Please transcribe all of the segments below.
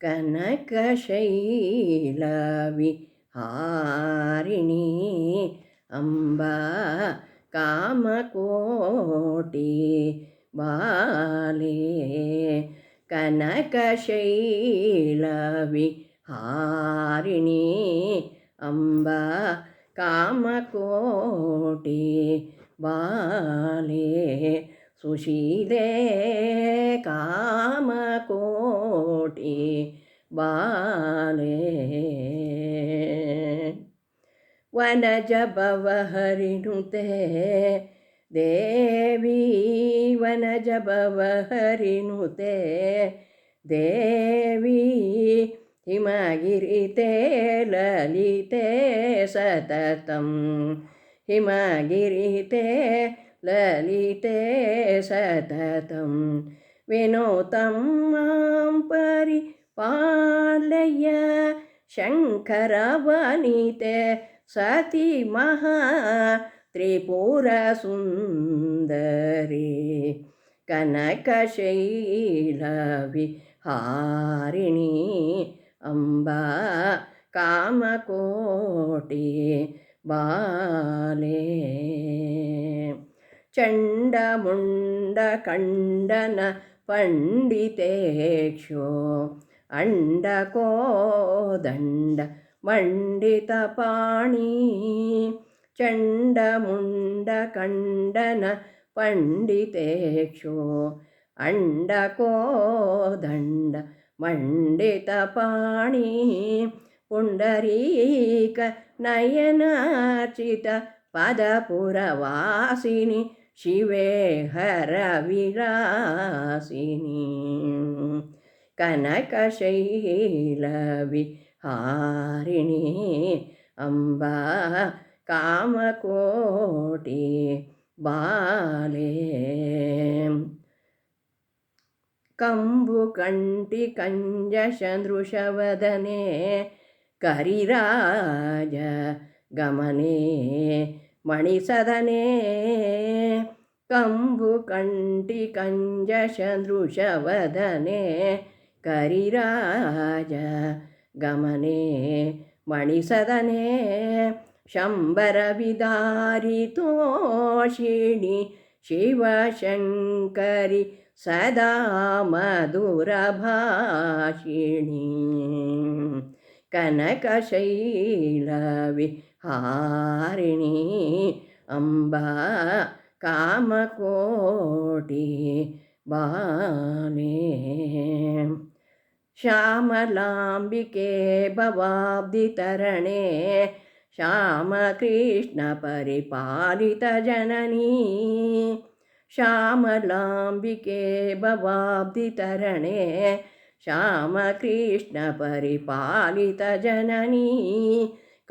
कनकशैलविहारिणी अम्बा कामकोटि बाले कनकशैलविहारिणी अम्बा कामकोटि बाले सुशीले कामकोटि बाले वनज भवहरिनुते देवी वनज भवहरिनुते देवी हिमगिरिते ललिते सततं हिमगिरिते ललिते सततं विनोतं मां परिपालय शङ्करवनिते सती महा त्रिपुरसुन्दरी कनकशैलविहारिणी अम्बा कामकोटि बाले चण्डमुण्डखण्डन पण्डितेक्षो अण्डकोदण्ड मण्डितपाणि चण्डमुण्डखण्डन पण्डितेक्षो अण्डकोदण्ड मण्डितपाणि पुण्डरीक नयनार्चित पदपुरवासिनि शिवे हरविलासिनि कनकशैलविहारिणी अम्बा कामकोटि बाले कंबुकण्टिकञ्जसदृशवदने करिराज गमने मणिसदने कंबुकण्टिकञ्जसदृशवदने करिराज गमने मणिसदने शम्बरविदारितोषिणि शिवशङ्करि सदा मधुरभाषिणी कनकशैलविहारिणी अम्बा कामकोटि बाले श्यामलाम्बिके भवाब्धितरणे श्यामकृष्णपरिपालितजननी श्यामलाम्बिके भवाब्धितरणे श्यामकृष्णपरिपालितजननी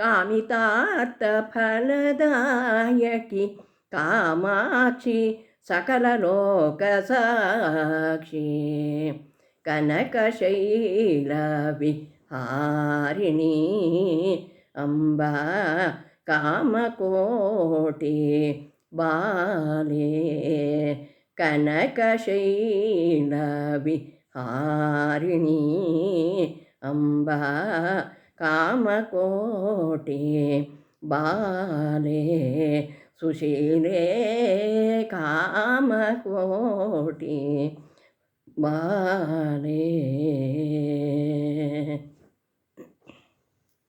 कामितार्थफलदायकि कामाक्षि सकललोकसाक्षी कनकशैलविहारिणी अम्बा कामकोटि बाले कनकशैलविहारिणी अम्बा कामकोटि बाले सुशीले कामकोटि बाले।